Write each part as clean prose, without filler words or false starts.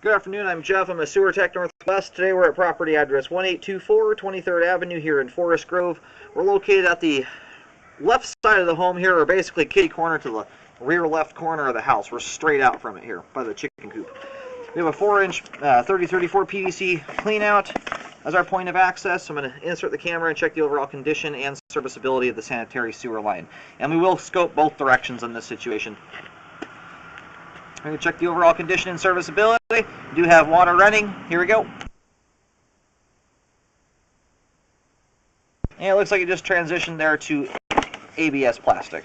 Good afternoon, I'm Jeff. I'm a Sewer Tech Northwest. Today we're at property address 1824 23rd Avenue here in Forest Grove. We're located at the left side of the home here, or basically kitty corner to the rear left corner of the house. We're straight out from it here by the chicken coop. We have a 4-inch 3034 PVC cleanout as our point of access. So I'm going to insert the camera and check the overall condition and serviceability of the sanitary sewer line. And we will scope both directions in this situation. We're going to check the overall condition and serviceability. We do have water running. Here we go. And it looks like it just transitioned there to ABS plastic.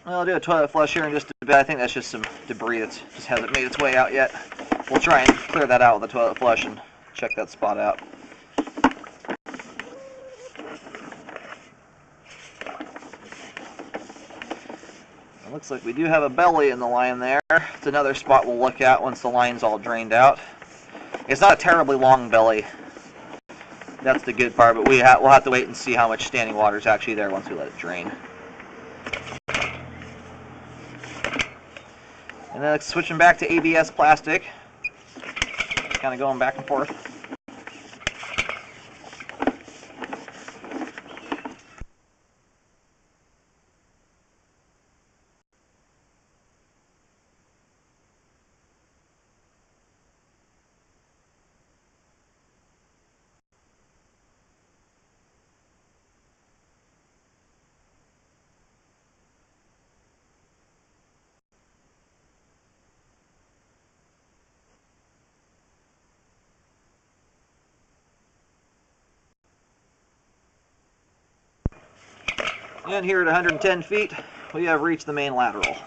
I'll do a toilet flush here in just a bit. I think that's just some debris that just hasn't made its way out yet. We'll try and clear that out with a toilet flush and check that spot out. It looks like we do have a belly in the line there. It's another spot we'll look at once the line's all drained out. It's not a terribly long belly. That's the good part, but we'll have to wait and see how much standing water is actually there once we let it drain. And then switching back to ABS plastic, kind of going back and forth. And here at 110 feet, we have reached the main lateral.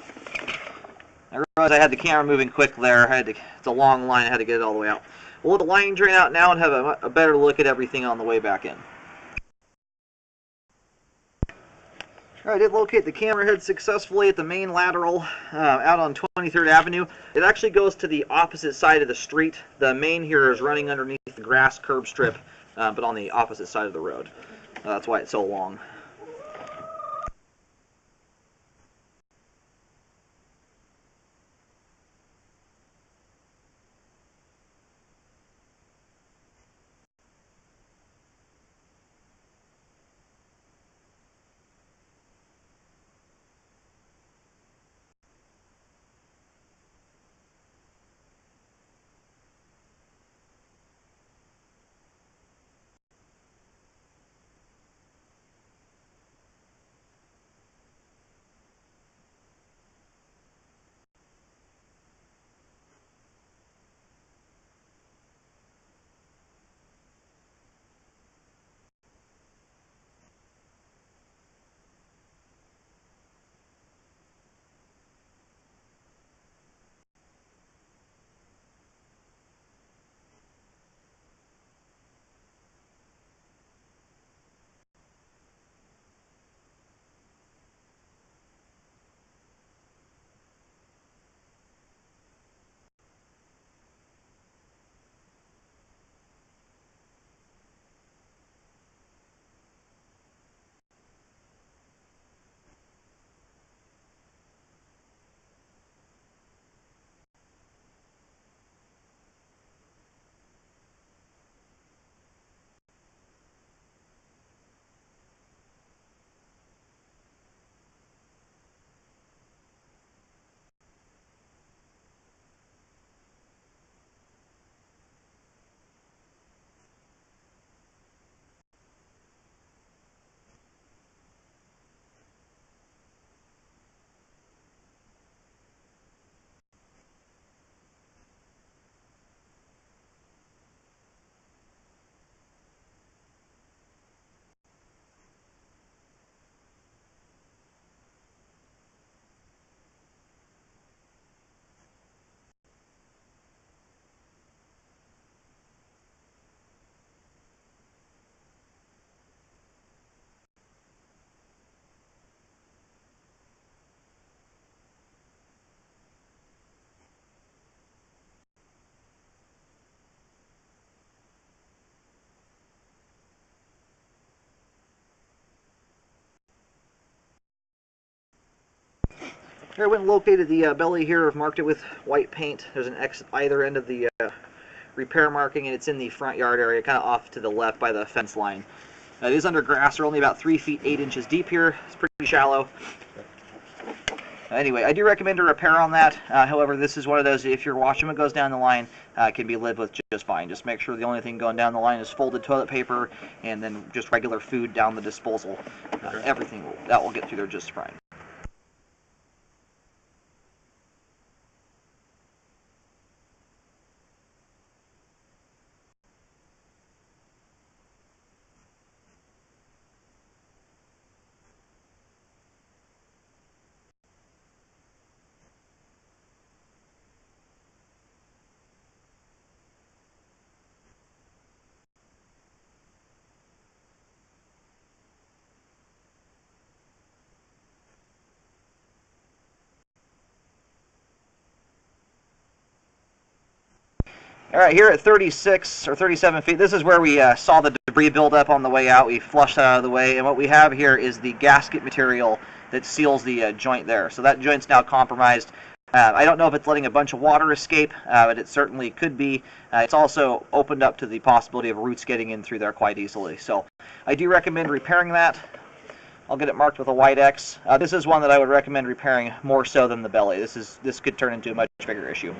I realized I had the camera moving quick there. It's a long line, I had to get it all the way out. We'll let the line drain out now and have a better look at everything on the way back in. I did locate the camera head successfully at the main lateral out on 23rd Avenue. It actually goes to the opposite side of the street. The main here is running underneath the grass curb strip, but on the opposite side of the road. That's why it's so long. Here I went and located the belly here. I've marked it with white paint. There's an X at either end of the repair marking, and it's in the front yard area, kind of off to the left by the fence line. It is under grass. They're only about 3 feet 8 inches deep here. It's pretty shallow. Anyway, I do recommend a repair on that. However, this is one of those, if your washing goes down the line, can be lived with just fine. Just make sure the only thing going down the line is folded toilet paper and then just regular food down the disposal. Everything that will get through there just fine. All right, here at 36 or 37 feet, this is where we saw the debris build up on the way out. We flushed that out of the way, and what we have here is the gasket material that seals the joint there. So that joint's now compromised. I don't know if it's letting a bunch of water escape, but it certainly could be. It's also opened up to the possibility of roots getting in through there quite easily. So I do recommend repairing that. I'll get it marked with a white X. This is one that I would recommend repairing more so than the belly. This could turn into a much bigger issue.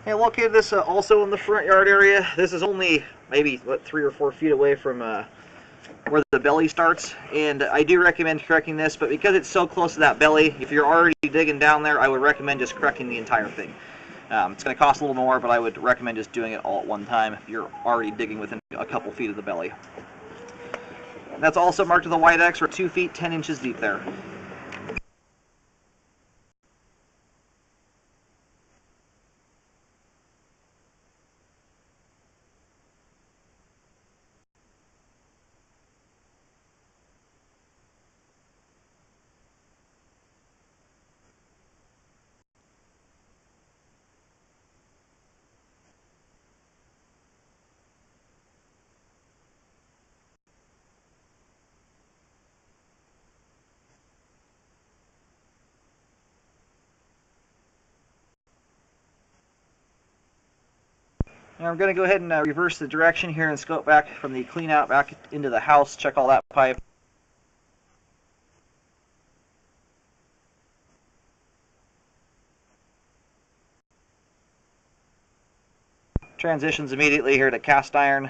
I located this also in the front yard area. This is only maybe 3 or 4 feet away from where the belly starts, and I do recommend correcting this, but because it's so close to that belly, if you're already digging down there, I would recommend just correcting the entire thing. It's going to cost a little more, but I would recommend just doing it all at one time if you're already digging within a couple feet of the belly. And that's also marked with a white X. We're 2 feet 10 inches deep there. Now I'm going to go ahead and reverse the direction here and scope back from the clean out back into the house, check all that pipe. Transitions immediately here to cast iron.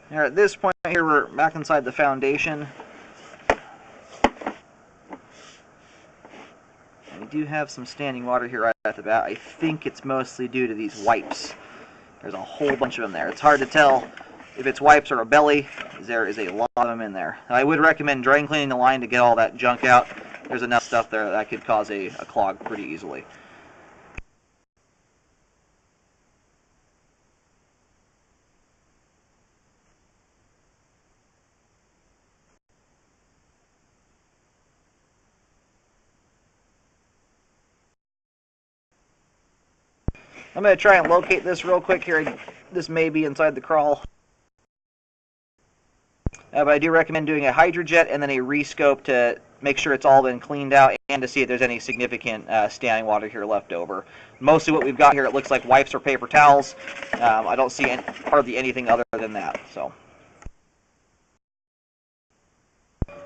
Now at this point here, we're back inside the foundation. And we do have some standing water here right at the bat. I think it's mostly due to these wipes. There's a whole bunch of them there. It's hard to tell if it's wipes or a belly. There is a lot of them in there. I would recommend drain cleaning the line to get all that junk out. There's enough stuff there that could cause a clog pretty easily. I'm going to try and locate this real quick here. This may be inside the crawl. But I do recommend doing a hydrojet and then a rescope to make sure it's all been cleaned out and to see if there's any significant standing water here left over. Mostly what we've got here, it looks like wipes or paper towels. I don't see hardly anything other than that. So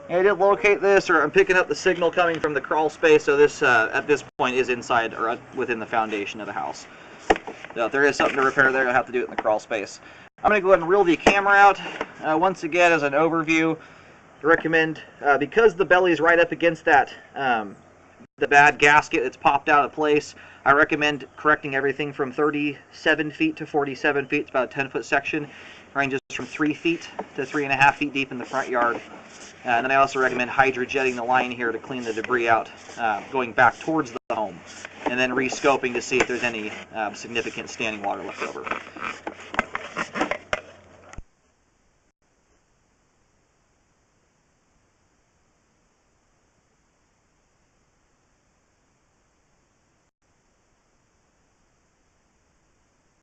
I did locate this, or I'm picking up the signal coming from the crawl space, so this at this point is inside or within the foundation of the house. So if there is something to repair there, you'll have to do it in the crawl space. I'm going to go ahead and reel the camera out. Once again, as an overview, I recommend, because the belly is right up against that the bad gasket that's popped out of place. I recommend correcting everything from 37 feet to 47 feet. It's about a 10-foot section. Ranges from 3 feet to 3.5 feet deep in the front yard. And then I also recommend hydrojetting the line here to clean the debris out going back towards the home. And then re-scoping to see if there's any significant standing water left over.